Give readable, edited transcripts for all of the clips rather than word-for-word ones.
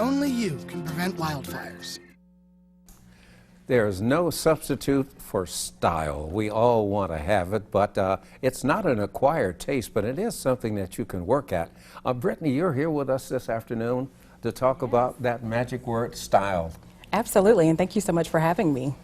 Only you can prevent wildfires. There's no substitute for style. We all want to have it, but it's not an acquired taste, but it is something that you can work at. Brittany, you're here with us this afternoon to talk about that magic word, style. Absolutely, and thank you so much for having me.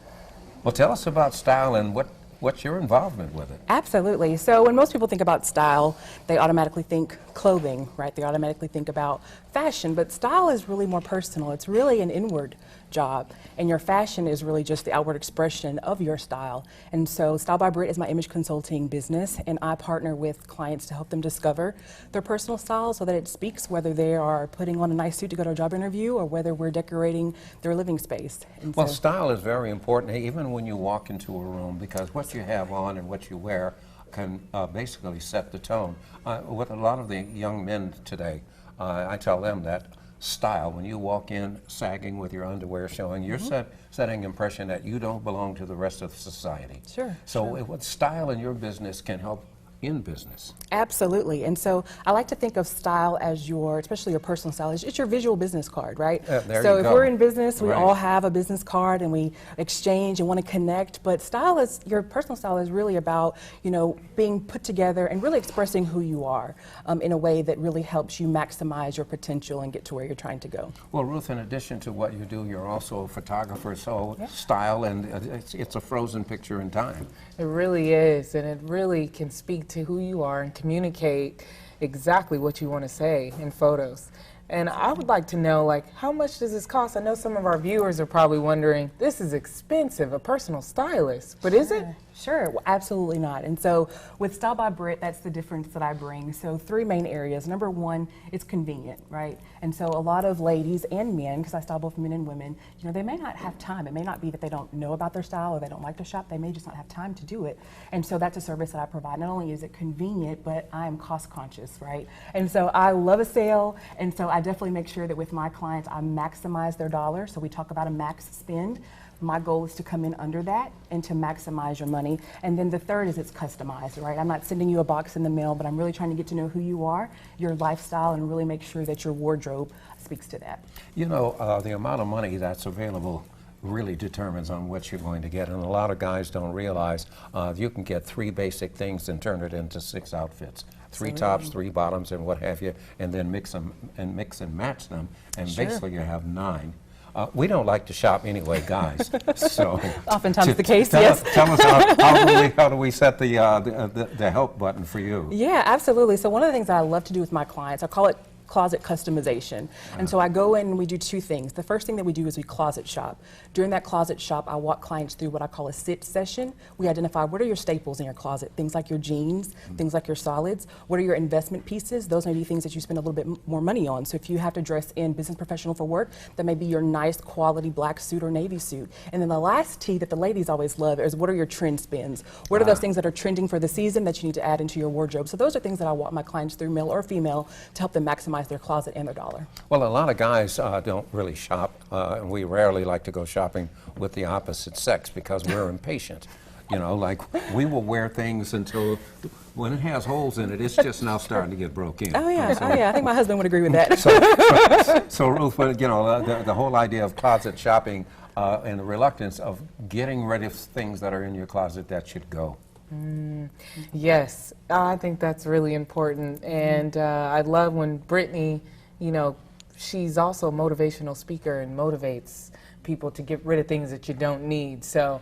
Well, tell us about style and what's your involvement with it? Absolutely. So when most people think about style, they automatically think clothing, right? They automatically think about fashion, but style is really more personal. It's really an inward job, and your fashion is really just the outward expression of your style. And so Style by Britt is my image consulting business, and I partner with clients to help them discover their personal style so that it speaks whether they are putting on a nice suit to go to a job interview or whether we're decorating their living space. And well, style is very important, even when you walk into a room, because what you have on and what you wear can basically set the tone. With a lot of the young men today, I tell them that style, when you walk in sagging with your underwear showing, you're setting an impression that you don't belong to the rest of society. Sure. So what style in your business can help in business? Absolutely. And so I like to think of style as your, especially your personal style, it's your visual business card, right? So if we're in business, we all have a business card and we exchange and want to connect, but style is, your personal style is really about, you know, being put together and really expressing who you are in a way that really helps you maximize your potential and get to where you're trying to go. Well, Ruth, in addition to what you do, you're also a photographer, so style, and it's a frozen picture in time. It really is, and it really can speak to who you are and communicate exactly what you want to say in photos. And I would like to know, like, how much does this cost? I know some of our viewers are probably wondering, this is expensive, a personal stylist, but is it? Sure, well, absolutely not. And so with Style by Britt, that's the difference that I bring. So three main areas. Number one, it's convenient, right? And so a lot of ladies and men, because I style both men and women, you know, they may not have time. It may not be that they don't know about their style or they don't like to shop. They may just not have time to do it. And so that's a service that I provide. Not only is it convenient, but I am cost conscious, right? And so I love a sale. And so I definitely make sure that with my clients, I maximize their dollar. So we talk about a max spend. My goal is to come in under that and to maximize your money. And then the third is it's customized, right? I'm not sending you a box in the mail, but I'm really trying to get to know who you are, your lifestyle, and really make sure that your wardrobe speaks to that. You know, the amount of money that's available really determines on what you're going to get, and a lot of guys don't realize you can get 3 basic things and turn it into 6 outfits. 3 tops, 3 bottoms, and what have you, and then mix and match them, and basically you have 9. We don't like to shop anyway, guys. So oftentimes the case, yes. Tell us how do we set the help button for you? Yeah, absolutely. So one of the things that I love to do with my clients, I call it closet customization. And so I go in and we do 2 things. The first thing that we do is we closet shop. During that closet shop, I walk clients through what I call a sit session. We identify what are your staples in your closet, things like your jeans, things like your solids. What are your investment pieces? Those may be things that you spend a little bit more money on. So if you have to dress in business professional for work, that may be your nice quality black suit or navy suit. And then the last T that the ladies always love is what are your trend spins? What are those things that are trending for the season that you need to add into your wardrobe? So those are things that I walk my clients through, male or female, to help them maximize their closet and their dollar. Well, a lot of guys don't really shop, and we rarely like to go shopping with the opposite sex because we're impatient. You know, like we will wear things until when it has holes in it, it's just now starting to get broke in. Oh yeah, so, I think my husband would agree with that. So Ruth, you know, the whole idea of closet shopping and the reluctance of getting rid of things that are in your closet that should go. Yes, I think that's really important, and I love when Brittany, you know, she's also a motivational speaker and motivates people to get rid of things that you don't need. So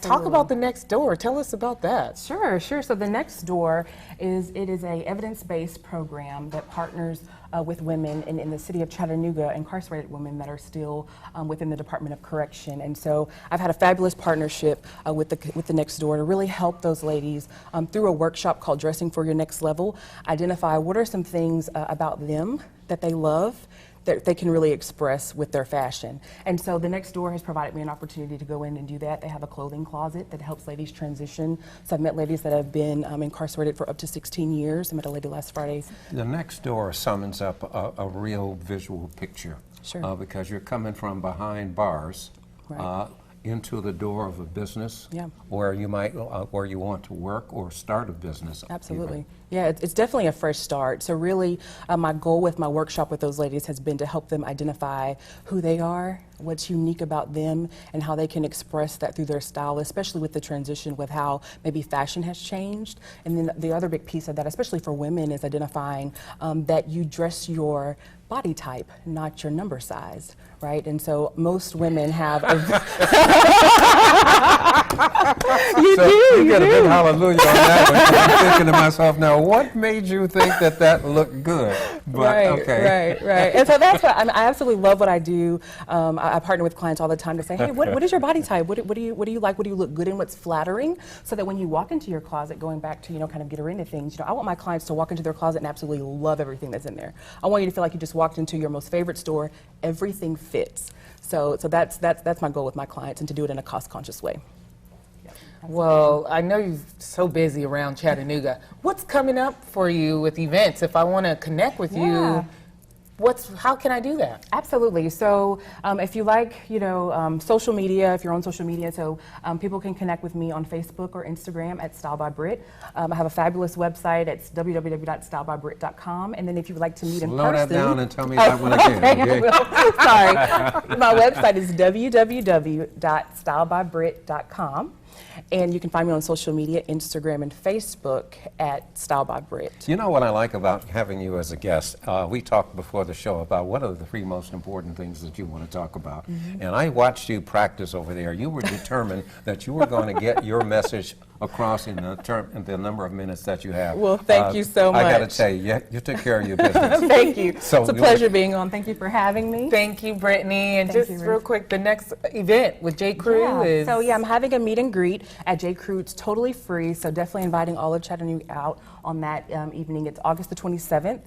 talk about the next door. Tell us about that. Sure. So the next door is a evidence-based program that partners with women in the city of Chattanooga, incarcerated women that are still within the Department of Correction. And so I've had a fabulous partnership with the Next Door to really help those ladies through a workshop called Dressing for Your Next Level, identify what are some things about them that they love that they can really express with their fashion. And so the Next Door has provided me an opportunity to go in and do that. They have a clothing closet that helps ladies transition. So I've met ladies that have been incarcerated for up to 16 years. I met a lady last Friday. The Next Door summons up a real visual picture. Sure. Because you're coming from behind bars. Right. into the door of a business, Yeah. where you might, where you want to work or start a business. Absolutely. even. Yeah, it's definitely a fresh start. So really, my goal with my workshop with those ladies has been to help them identify who they are, what's unique about them, and how they can express that through their style, especially with the transition with how maybe fashion has changed. And then the other big piece of that, especially for women, is identifying that you dress your body type, not your number size, right? And so most women have a You get a big hallelujah on that one. 'Cause I'm thinking to myself, now, what made you think that that looked good? But, Right. And so that's what I absolutely love what I do. I partner with clients all the time to say, hey, what is your body type? What do you like? What do you look good in? What's flattering? So that when you walk into your closet, going back to kind of get her into things, I want my clients to walk into their closet and absolutely love everything that's in there. I want you to feel like you just walked into your most favorite store. Everything fits. So that's my goal with my clients, and to do it in a cost-conscious way. Well, I know you're so busy around Chattanooga. What's coming up for you with events? If I want to connect with Yeah. you, how can I do that? Absolutely. So if you like, social media, if you're on social media, so people can connect with me on Facebook or Instagram at Style by Britt. I have a fabulous website. It's www.stylebybritt.com. And then if you would like to meet in Slow person. that down and tell me that one again, okay? Sorry. My website is www.stylebybritt.com. And you can find me on social media, Instagram and Facebook at Style by Britt. You know what I like about having you as a guest? We talked before the show about what are the three most important things that you want to talk about. And I watched you practice over there. You were determined that you were going to get your message across in the number of minutes that you have. Well, thank you so much. I got to tell you, you took care of your business. Thank you. So it's a pleasure being on. Thank you for having me. Thank you, Brittany. And Thank just you, real Ruth. quick, the next event with J. Crew is... So I'm having a meet and greet at J. Crew. It's totally free, so definitely inviting all of Chattanooga out on that evening. It's August the 27th.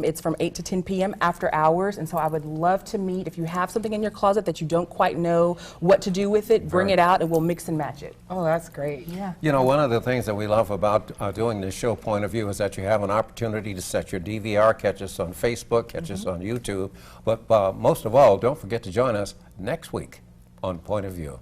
It's from 8 to 10 p.m. after hours, and so I would love to meet. If you have something in your closet that you don't quite know what to do with it, bring it out and we'll mix and match it. Oh, that's great. Yeah. You know, one of the things that we love about doing this show, Point of View, is that you have an opportunity to set your DVR, catch us on Facebook, catch us on YouTube, but most of all, don't forget to join us next week on Point of View.